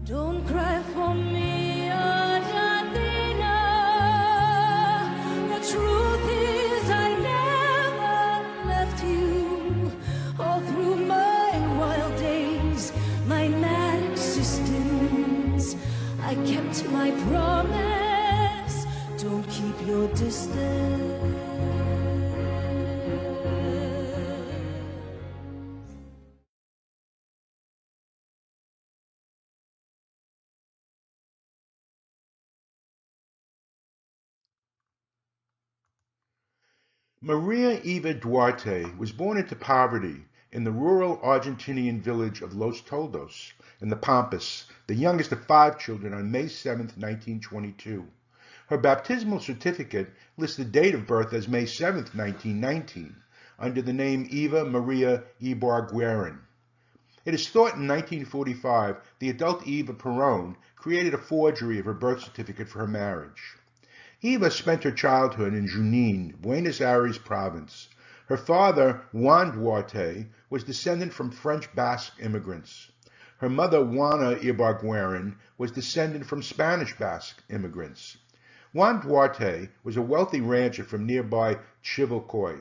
Don't cry for me, Argentina. The truth is I never left you. All through my wild days, my mad existence, I kept my promise. Don't keep your distance. Maria Eva Duarte was born into poverty in the rural Argentinian village of Los Toldos in the Pampas, the youngest of 5 children, on May 7, 1922. Her baptismal certificate lists the date of birth as May 7, 1919, under the name Eva Maria Ibargueren. It is thought in 1945 the adult Evita Peron created a forgery of her birth certificate for her marriage. Eva spent her childhood in Junin, Buenos Aires province. Her father, Juan Duarte, was descendant from French Basque immigrants. Her mother, Juana Ibargueren, was descendant from Spanish Basque immigrants. Juan Duarte was a wealthy rancher from nearby Chivilcoy.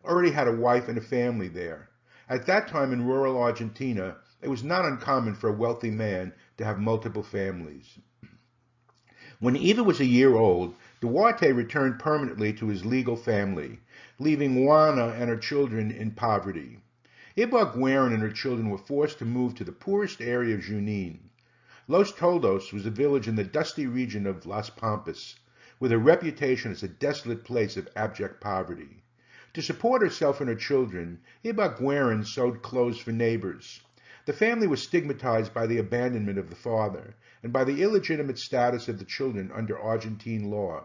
Already had a wife and a family there. At that time in rural Argentina, it was not uncommon for a wealthy man to have multiple families. When Eva was a year old, Duarte returned permanently to his legal family, leaving Juana and her children in poverty. Ibargueren and her children were forced to move to the poorest area of Junin. Los Toldos was a village in the dusty region of Las Pampas, with a reputation as a desolate place of abject poverty. To support herself and her children, Ibargueren sewed clothes for neighbors. The family was stigmatized by the abandonment of the father and by the illegitimate status of the children under Argentine law,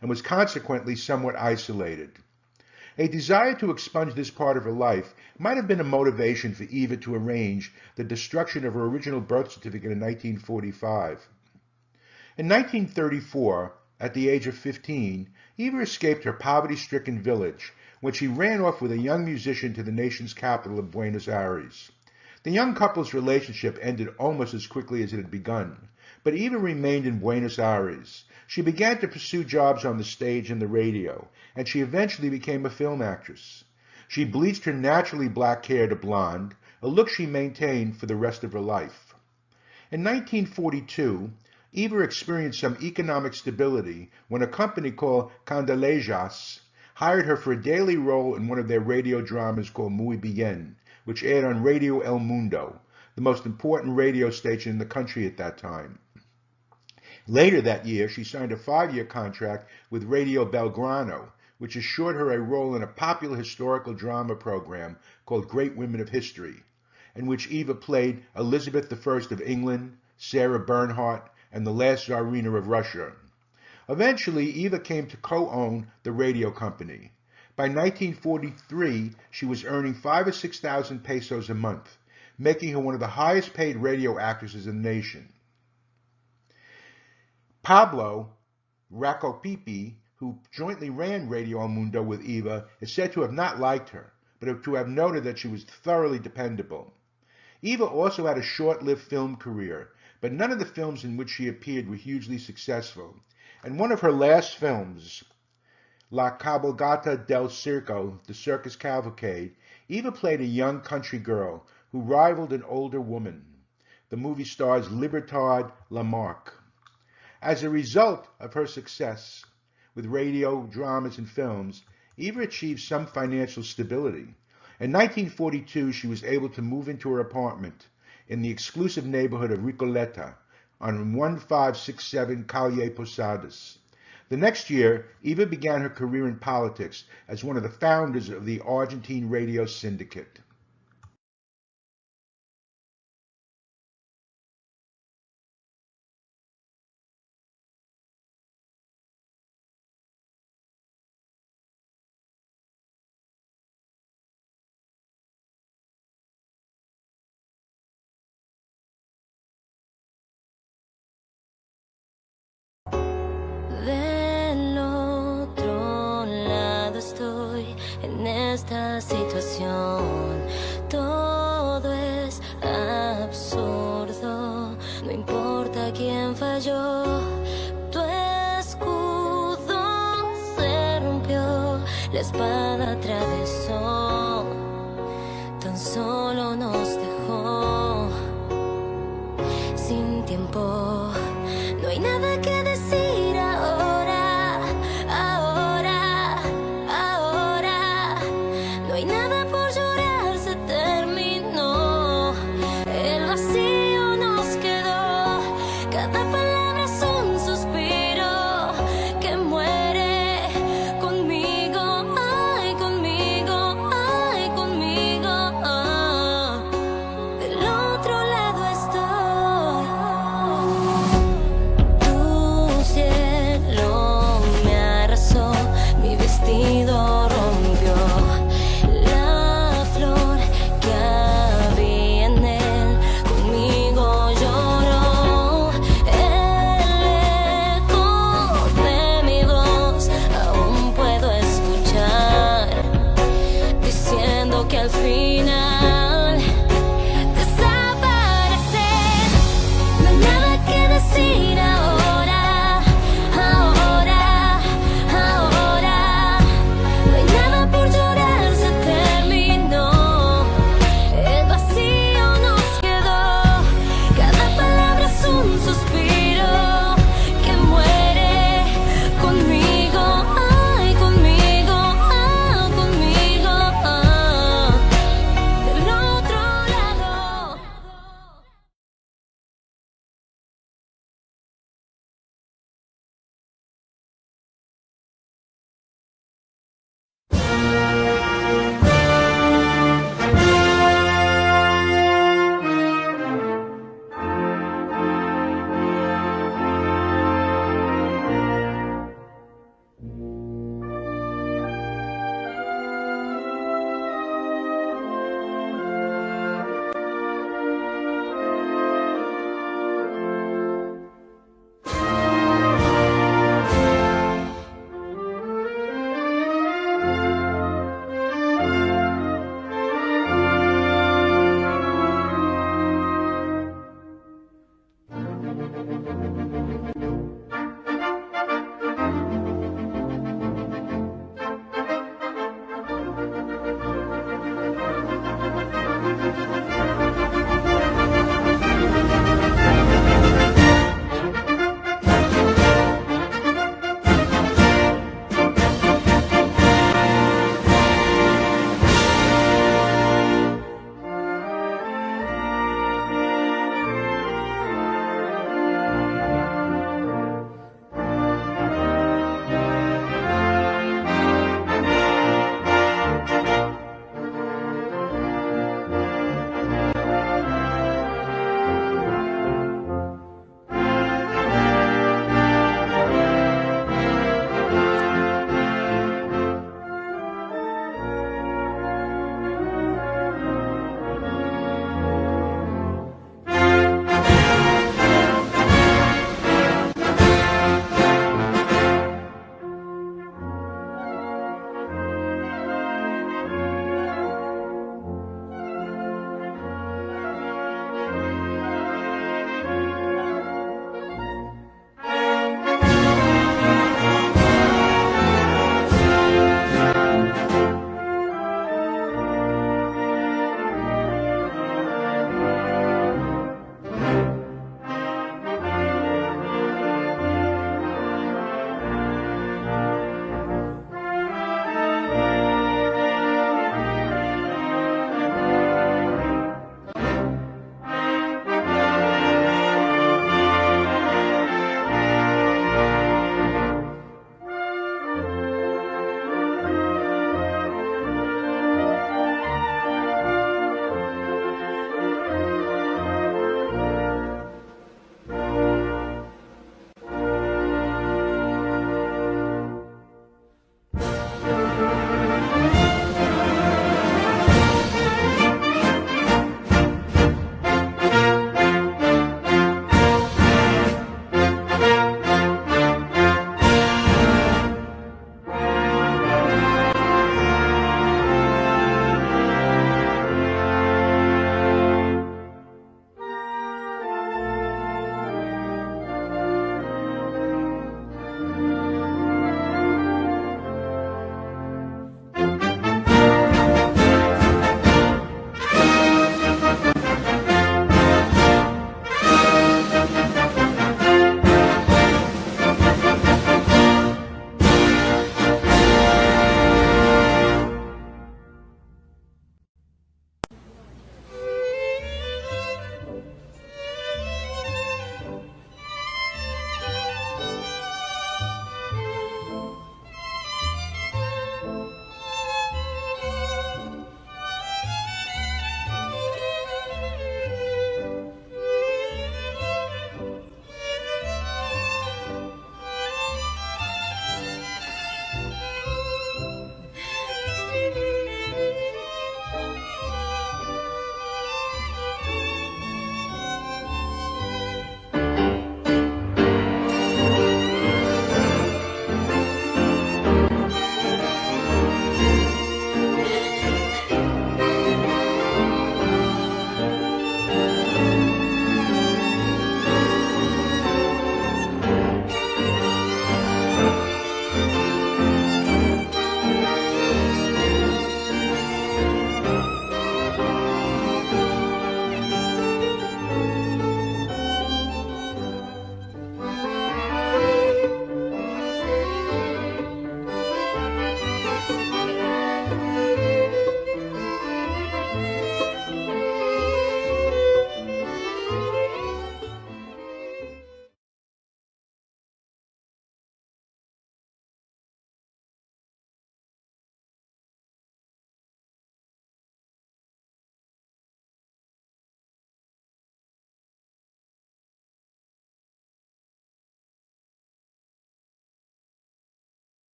and was consequently somewhat isolated. A desire to expunge this part of her life might have been a motivation for Eva to arrange the destruction of her original birth certificate in 1945. In 1934, at the age of 15, Eva escaped her poverty-stricken village when she ran off with a young musician to the nation's capital of Buenos Aires. The young couple's relationship ended almost as quickly as it had begun, but Eva remained in Buenos Aires. She began to pursue jobs on the stage and the radio, and she eventually became a film actress. She bleached her naturally black hair to blonde, a look she maintained for the rest of her life. In 1942, Eva experienced some economic stability when a company called Candelejas hired her for a daily role in one of their radio dramas called Muy Bien, which aired on Radio El Mundo, the most important radio station in the country at that time. Later that year, she signed a 5-year contract with Radio Belgrano, which assured her a role in a popular historical drama program called Great Women of History, in which Eva played Elizabeth I of England, Sarah Bernhardt, and the last Tsarina of Russia. Eventually, Eva came to co-own the radio company. By 1943, she was earning 5,000 or 6,000 pesos a month, making her one of the highest paid radio actresses in the nation. Pablo Racopipi, who jointly ran Radio El Mundo with Eva, is said to have not liked her, but to have noted that she was thoroughly dependable. Eva also had a short-lived film career, but none of the films in which she appeared were hugely successful. In one of her last films, La Cabalgata del Circo, the Circus Cavalcade, Eva played a young country girl who rivaled an older woman. The movie stars Libertad Lamarque. As a result of her success with radio, dramas, and films, Eva achieved some financial stability. In 1942, she was able to move into her apartment in the exclusive neighborhood of Recoleta on 1567 Calle Posadas. The next year, Eva began her career in politics as one of the founders of the Argentine Radio Syndicate. Del otro lado estoy en esta situación. Todo es absurdo. No importa quién falló, tu escudo se rompió, la espada atravesó, tan solo nos dejó sin tiempo. No hay nada que decir ahora, ahora, ahora. No hay nada por llorar, se terminó. El vacío nos quedó. Cada palabra es un suspiro que muere conmigo, ay, conmigo, ay, conmigo. Del otro lado estoy. Tú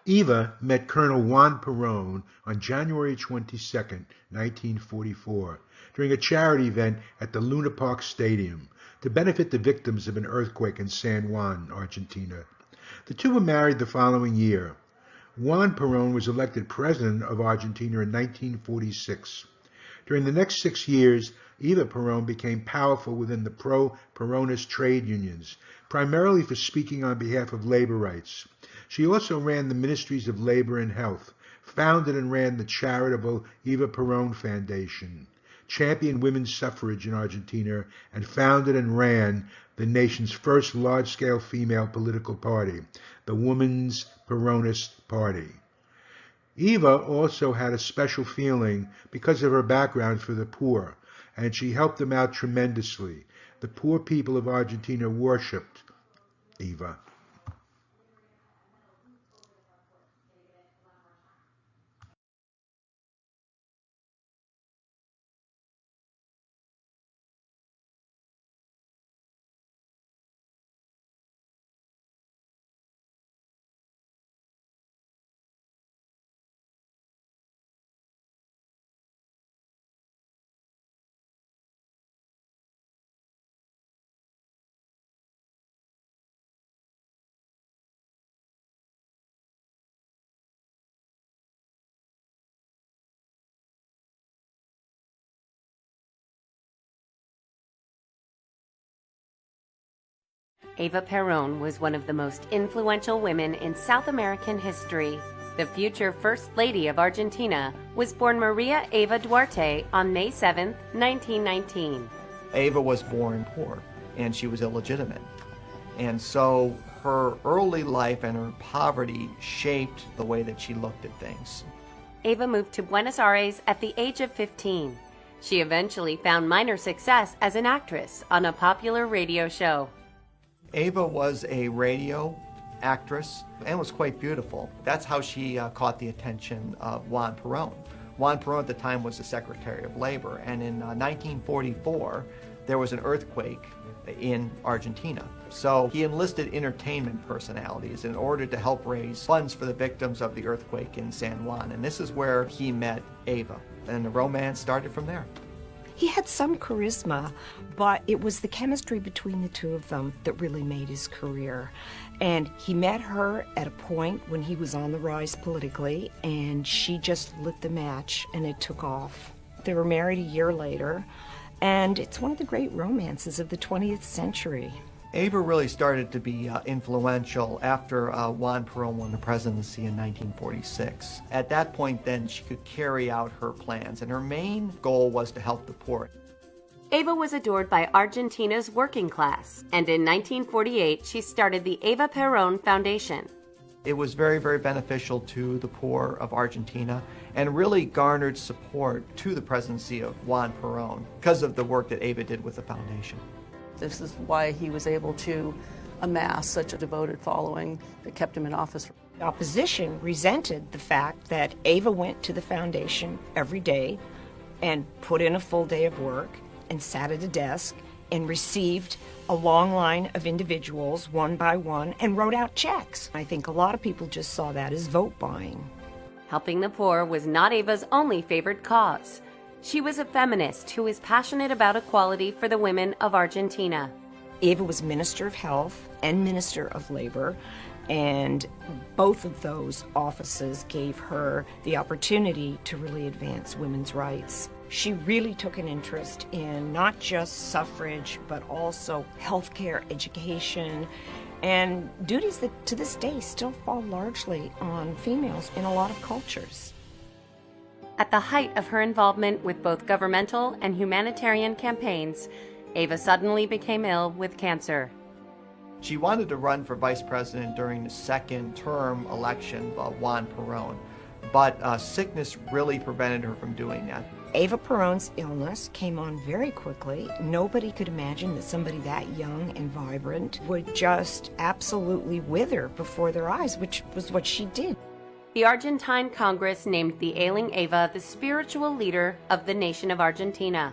Eva met Colonel Juan Peron on January 22, 1944, during a charity event at the Luna Park Stadium to benefit the victims of an earthquake in San Juan, Argentina. The two were married the following year. Juan Perón was elected president of Argentina in 1946. During the next 6 years, Evita Peron became powerful within the pro-Peronist trade unions, primarily for speaking on behalf of labor rights. She also ran the Ministries of Labor and Health, founded and ran the charitable Evita Peron Foundation, championed women's suffrage in Argentina, and founded and ran the nation's first large-scale female political party, the Women's Peronist Party. Eva also had a special feeling because of her background for the poor, and she helped them out tremendously. The poor people of Argentina worshipped Eva. Evita Peron was one of the most influential women in South American history. The future First Lady of Argentina was born Maria Eva Duarte on May 7, 1919. Eva was born poor, and she was illegitimate. And so her early life and her poverty shaped the way that she looked at things. Eva moved to Buenos Aires at the age of 15. She eventually found minor success as an actress on a popular radio show. Eva was a radio actress and was quite beautiful. That's how she caught the attention of Juan Perón. Juan Perón at the time was the Secretary of Labor, and in 1944 there was an earthquake in Argentina. So he enlisted entertainment personalities in order to help raise funds for the victims of the earthquake in San Juan, and this is where he met Eva, and the romance started from there. He had some charisma, but it was the chemistry between the two of them that really made his career. And he met her at a point when he was on the rise politically, and she just lit the match, and it took off. They were married a year later, and it's one of the great romances of the 20th century. Eva really started to be influential after Juan Perón won the presidency in 1946. At that point, then, she could carry out her plans, and her main goal was to help the poor. Eva was adored by Argentina's working class, and in 1948 she started the Evita Peron Foundation. It was very, very beneficial to the poor of Argentina and really garnered support to the presidency of Juan Perón because of the work that Eva did with the foundation. This is why he was able to amass such a devoted following that kept him in office. The opposition resented the fact that Eva went to the foundation every day and put in a full day of work and sat at a desk and received a long line of individuals one by one and wrote out checks. I think a lot of people just saw that as vote buying. Helping the poor was not Eva's only favored cause. She was a feminist who was passionate about equality for the women of Argentina. Eva was Minister of Health and Minister of Labor, and both of those offices gave her the opportunity to really advance women's rights. She really took an interest in not just suffrage, but also healthcare, education, and duties that to this day still fall largely on females in a lot of cultures. At the height of her involvement with both governmental and humanitarian campaigns, Eva suddenly became ill with cancer. She wanted to run for vice president during the second term election of Juan Perón, but sickness really prevented her from doing that. Eva Peron's illness came on very quickly. Nobody could imagine that somebody that young and vibrant would just absolutely wither before their eyes, which was what she did. The Argentine Congress named the ailing Eva the spiritual leader of the nation of Argentina.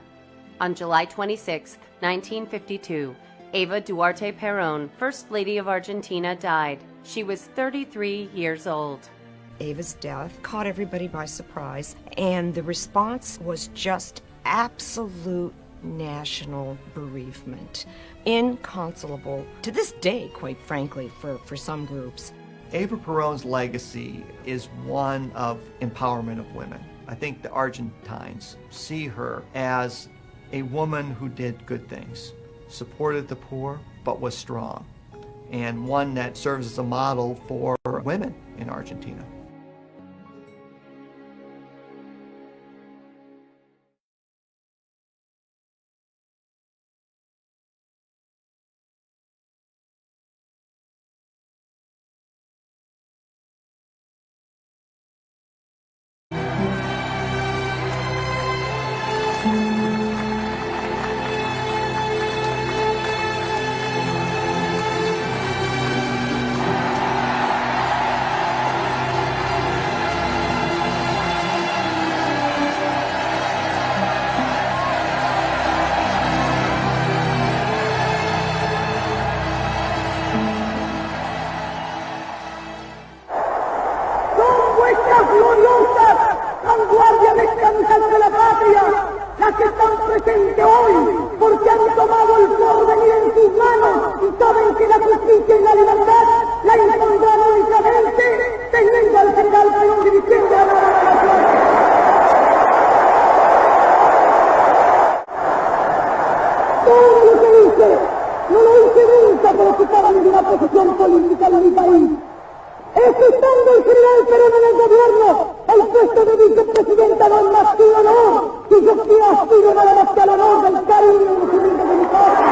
On July 26, 1952, Eva Duarte Peron, First Lady of Argentina, died. She was 33 years old. Eva's death caught everybody by surprise, and the response was just absolute national bereavement. Inconsolable, to this day, quite frankly, for some groups. Eva Peron's legacy is one of empowerment of women. I think the Argentines see her as a woman who did good things, supported the poor, but was strong, and one that serves as a model for women in Argentina. vanguardia mecánicas de la patria, las que están presentes hoy, porque han tomado el porvenir en sus manos y saben que la justicia y la libertad la impondrán únicamente teniendo al general Perón dirigiendo a la nación. Todo lo que hice, no lo hice nunca por ocupar ninguna posición política en mi país. Estando el general Perón en el gobierno, el puesto de vicepresidenta no es más que un honor, y yo sí aspiro nada más que al honor del cariño y recibimiento de mi patria.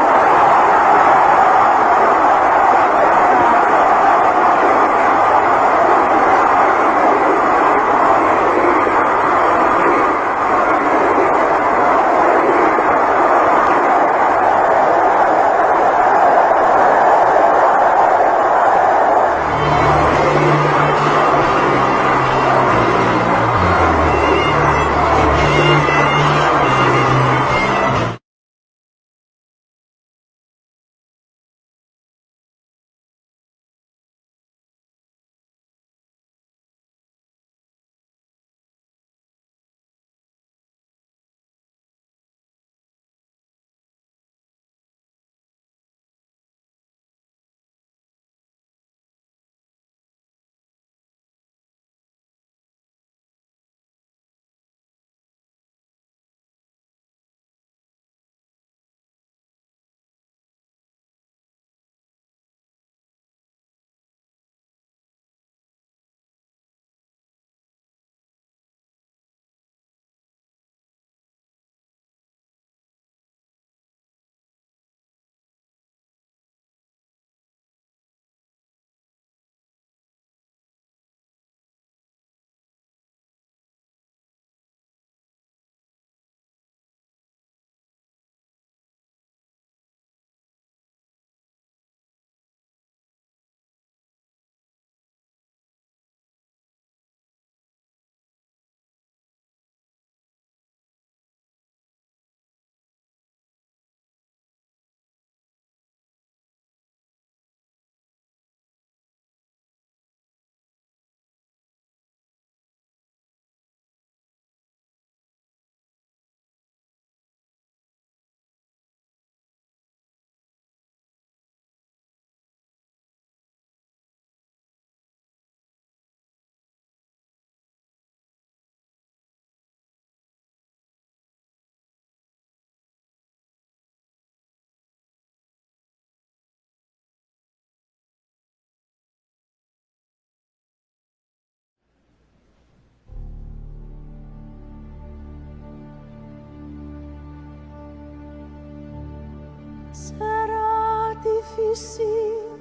Será difícil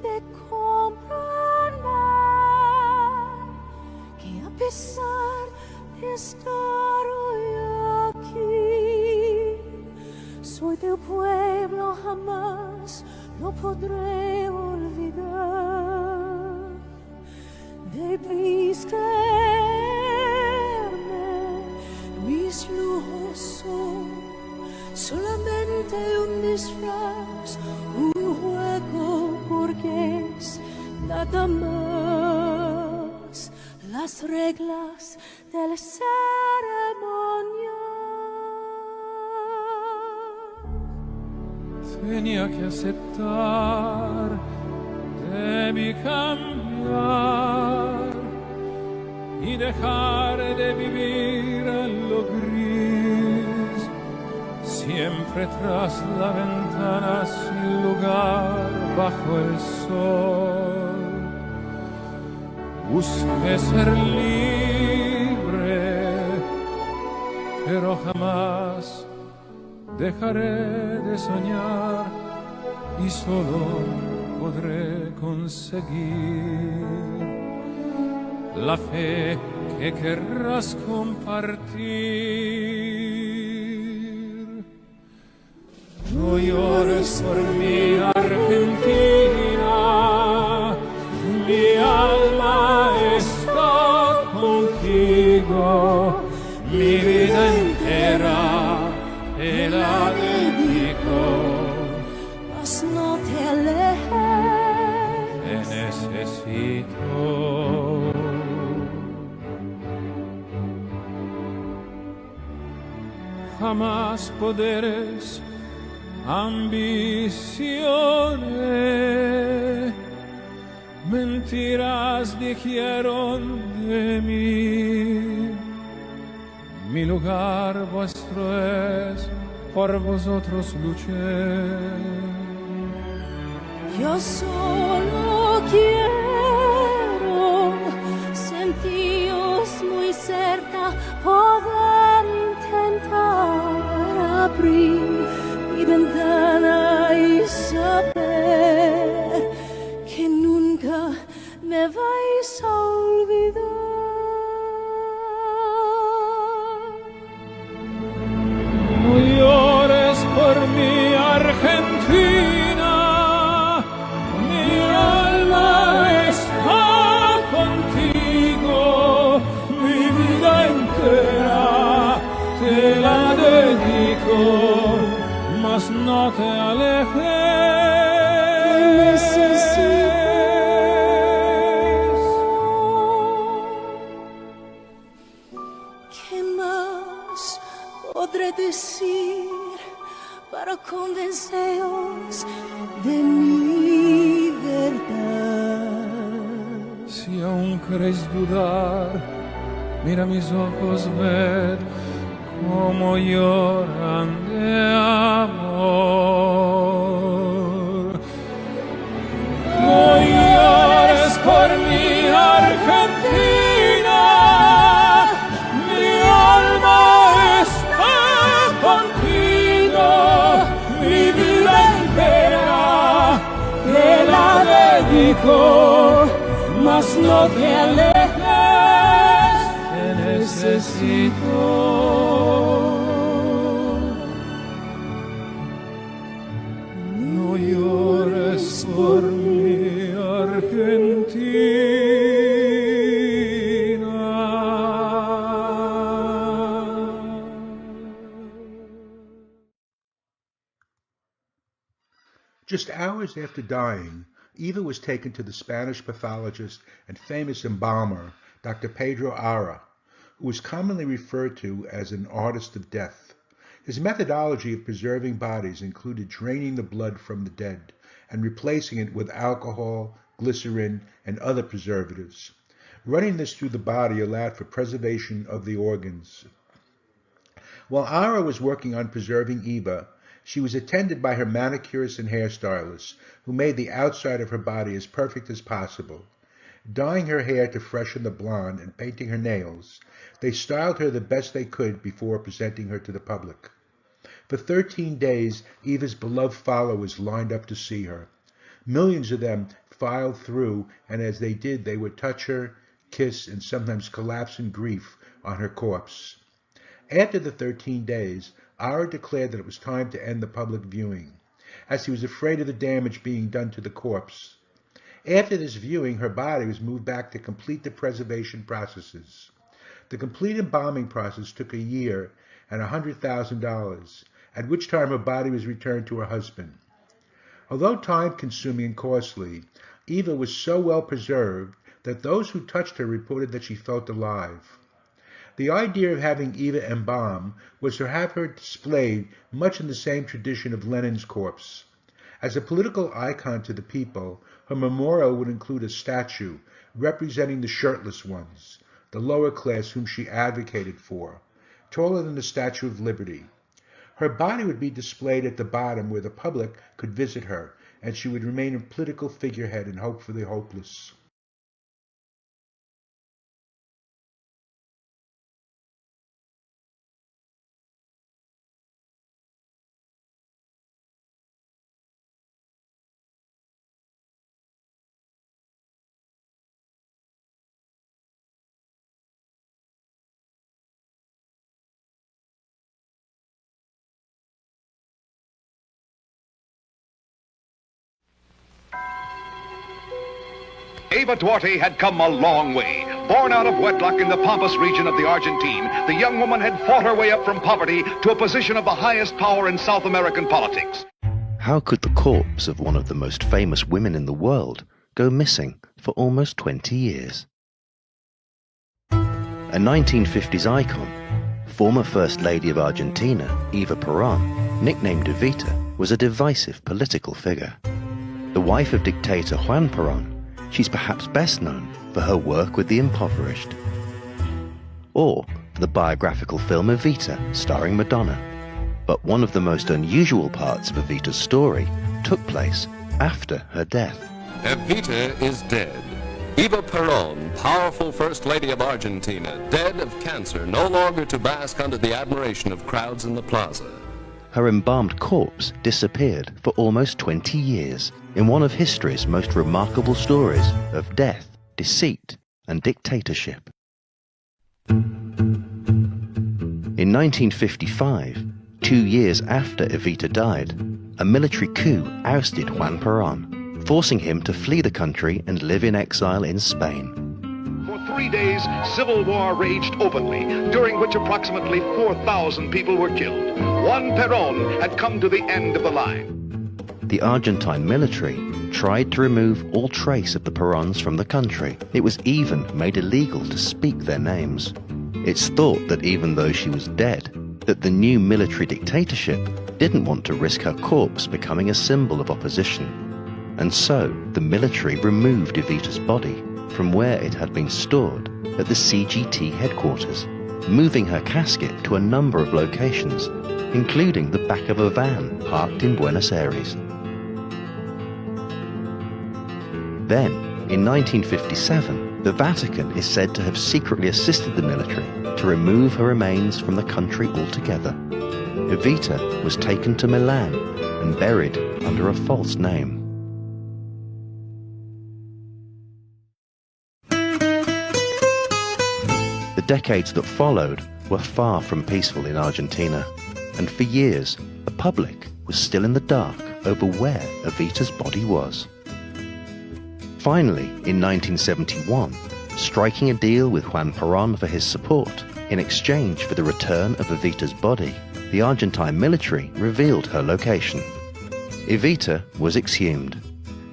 de comprender que a pesar de estar hoy aquí, soy del pueblo, jamás lo podré olvidar. Debéis creerme, mis lujos son solamente un disfraz, un juego burgués, nada más. La las reglas del ceremonia. Tenía que aceptar, debí cambiar y dejar de vivir en lo gris, siempre tras la ventana sin lugar bajo el sol. Busqué ser libre, pero jamás dejaré de soñar y solo podré conseguir la fe que querrás compartir. No llores por mi Argentina, mi alma está contigo, mi vida entera te la dedico. Mas no te alejes, Te necesito. Jamás poderes, ambiciones, mentiras dijeron de mí. Mi lugar vuestro es, por vosotros luché. yo solo quiero sentiros muy cerca, poder intentar abrir mi ventana y saber que nunca me vais a olvidar. No llores por mi Argentina, mi alma está contigo, mi vida entera te la dedico, mas no te alejes. ¿Qué más podré decir para convenceros de mi verdad? Si aún queréis dudar, mira mis ojos, ved cómo lloran de amor. No llores por mi Argentina, mi alma está contigo, mi vida entera te la dedico, mas no te alejes, te necesito. No llores por mi Argentina. Just hours after dying, Eva was taken to the Spanish pathologist and famous embalmer, Dr. Pedro Ara, who was commonly referred to as an artist of death. His methodology of preserving bodies included draining the blood from the dead and replacing it with alcohol, glycerin, and other preservatives. Running this through the body allowed for preservation of the organs. While Ara was working on preserving Eva, she was attended by her manicurist and hairstylist, who made the outside of her body as perfect as possible. Dyeing her hair to freshen the blonde and painting her nails, they styled her the best they could before presenting her to the public. For 13 days, Eva's beloved followers lined up to see her. Millions of them filed through, and as they did, they would touch her, kiss, and sometimes collapse in grief on her corpse. After the 13 days, Ara declared that it was time to end the public viewing, as he was afraid of the damage being done to the corpse. After this viewing, her body was moved back to complete the preservation processes. The complete embalming process took a year and $100,000, at which time her body was returned to her husband. Although time-consuming and costly, Eva was so well preserved that those who touched her reported that she felt alive. The idea of having Eva embalmed was to have her displayed much in the same tradition of Lenin's corpse. As a political icon to the people, her memorial would include a statue representing the shirtless ones, the lower class whom she advocated for, taller than the Statue of Liberty. Her body would be displayed at the bottom where the public could visit her, and she would remain a political figurehead and hope for the hopeless. Eva Duarte had come a long way. Born out of wedlock in the Pampas region of the Argentine, the young woman had fought her way up from poverty to a position of the highest power in South American politics. How could the corpse of one of the most famous women in the world go missing for almost 20 years? A 1950s icon, former First Lady of Argentina, Evita Peron, nicknamed Evita, was a divisive political figure. The wife of dictator Juan Peron, she's perhaps best known for her work with the impoverished, or for the biographical film Evita, starring Madonna. But one of the most unusual parts of Evita's story took place after her death. Evita is dead. Evita Peron, powerful First Lady of Argentina, dead of cancer, no longer to bask under the admiration of crowds in the plaza. Her embalmed corpse disappeared for almost 20 years in one of history's most remarkable stories of death, deceit, and dictatorship. In 1955, 2 years after Evita died, a military coup ousted Juan Peron, forcing him to flee the country and live in exile in Spain. For 3 days, civil war raged openly, during which approximately 4,000 people were killed. Juan Peron had come to the end of the line. The Argentine military tried to remove all trace of the Perons from the country. It was even made illegal to speak their names. It's thought that even though she was dead, that the new military dictatorship didn't want to risk her corpse becoming a symbol of opposition. And so the military removed Evita's body from where it had been stored at the CGT headquarters, moving her casket to a number of locations, including the back of a van parked in Buenos Aires. Then, in 1957, the Vatican is said to have secretly assisted the military to remove her remains from the country altogether. Evita was taken to Milan and buried under a false name. The decades that followed were far from peaceful in Argentina, and for years the public was still in the dark over where Evita's body was. Finally, in 1971, striking a deal with Juan Peron for his support in exchange for the return of Evita's body, the Argentine military revealed her location. Evita was exhumed,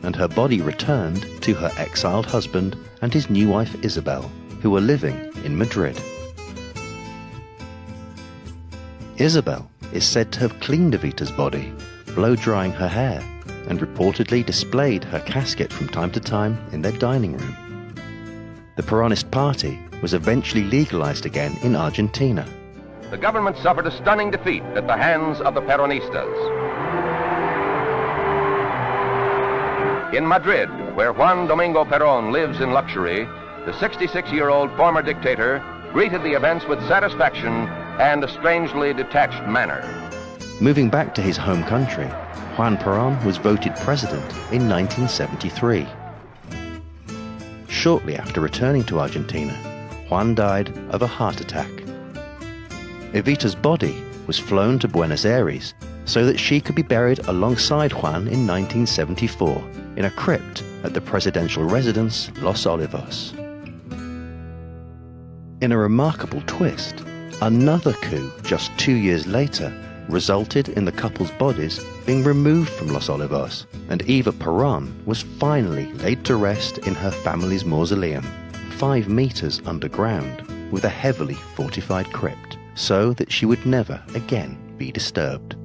and her body returned to her exiled husband and his new wife Isabel, who were living in Madrid. Isabel is said to have cleaned Evita's body, blow-drying her hair, and reportedly displayed her casket from time to time in their dining room. The Peronist Party was eventually legalized again in Argentina. The government suffered a stunning defeat at the hands of the Peronistas. In Madrid, where Juan Domingo Perón lives in luxury, the 66-year-old former dictator greeted the events with satisfaction and a strangely detached manner. Moving back to his home country, Juan Perón was voted president in 1973. Shortly after returning to Argentina, Juan died of a heart attack. Evita's body was flown to Buenos Aires so that she could be buried alongside Juan in 1974 in a crypt at the presidential residence Los Olivos. In a remarkable twist, another coup just 2 years later resulted in the couple's bodies being removed from Los Olivos, and Evita Peron was finally laid to rest in her family's mausoleum, 5 meters underground, with a heavily fortified crypt, so that she would never again be disturbed.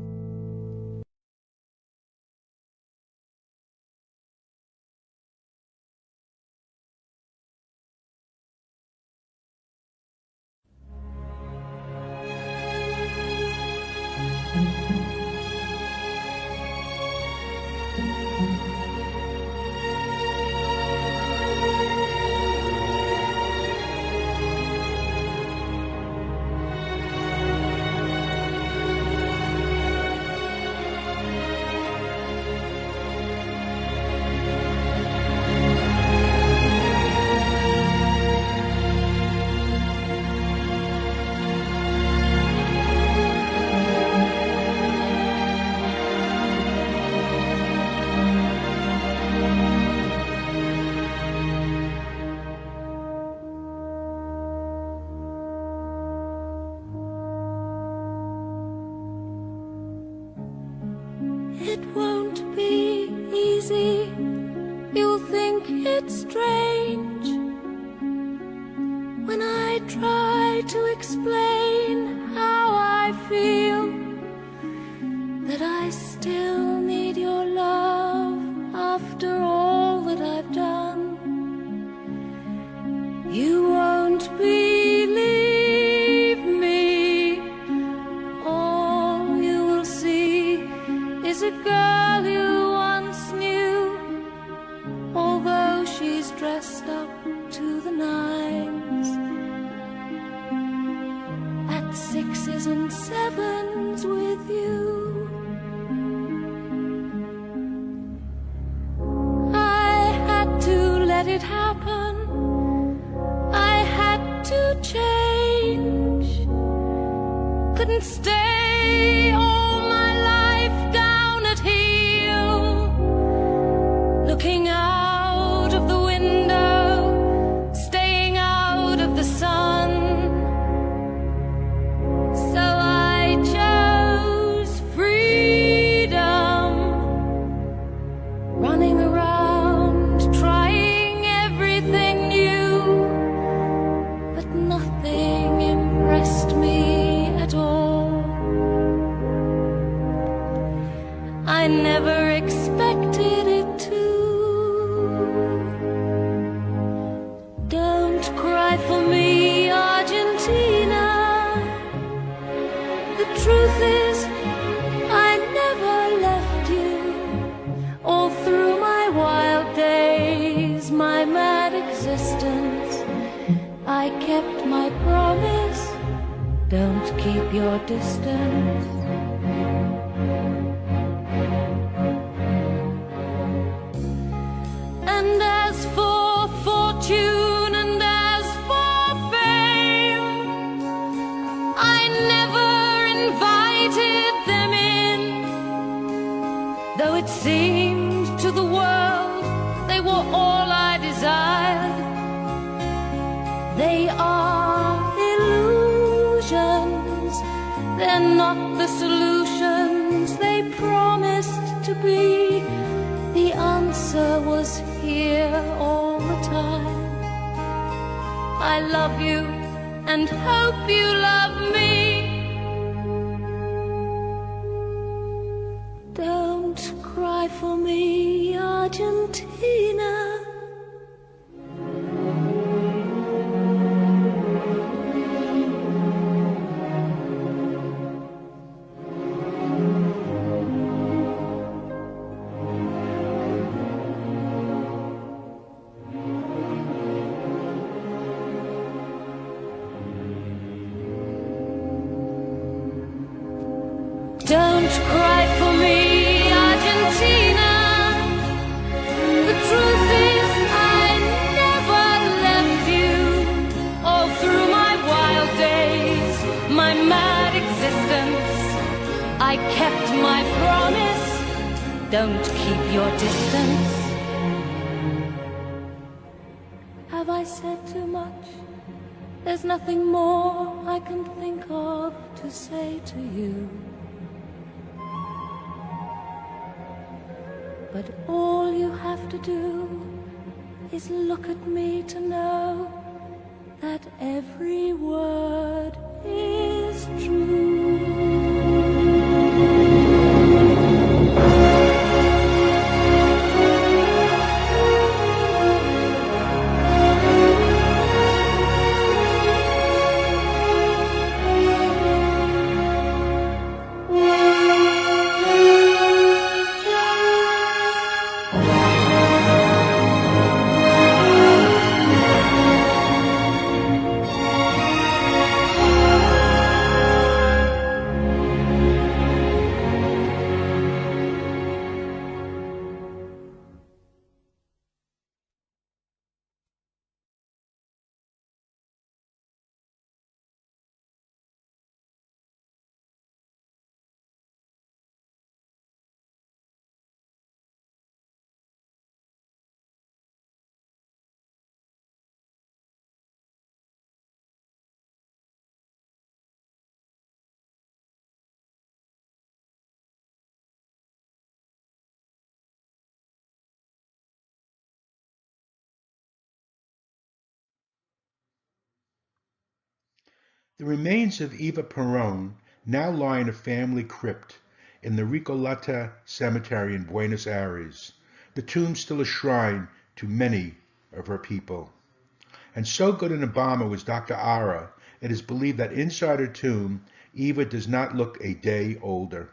It won't be easy, you'll think it's strange when I try to explain how I feel, that I still need your love after all that I've done. You won't believe me, all you will see is a girl you once knew, although she's dressed up to the nines, at 6s and 7s with you. I had to let it happen, I had to change, couldn't stay all my life down at heel, looking out of the window, staying out of the sun. So I chose freedom, running around, trying everything new, but nothing impressed me at all. I never expected it to. Don't cry for me, Argentina. The truth is, I never left you. All through my wild days, my mad existence, I kept my promise. Don't keep your distance. And as for fortune and as for fame, I never invited them in, though it seemed to the world they were all I desired. They are illusions, they're not the solutions they promised to be. The answer was here all the time. I love you and hope you love me. Don't cry for me, Argentina. Don't cry for me, Argentina. The truth is, I never left you. All through my wild days, my mad existence, I kept my promise. Don't keep your distance. Have I said too much? There's nothing more I can think of to say to you. But all you have to do is look at me to know that every word is true. The remains of Evita Peron now lie in a family crypt in the Recoleta Cemetery in Buenos Aires, the tomb still a shrine to many of her people. And so good an embalmer was Dr. Ara, it is believed that inside her tomb, Eva does not look a day older.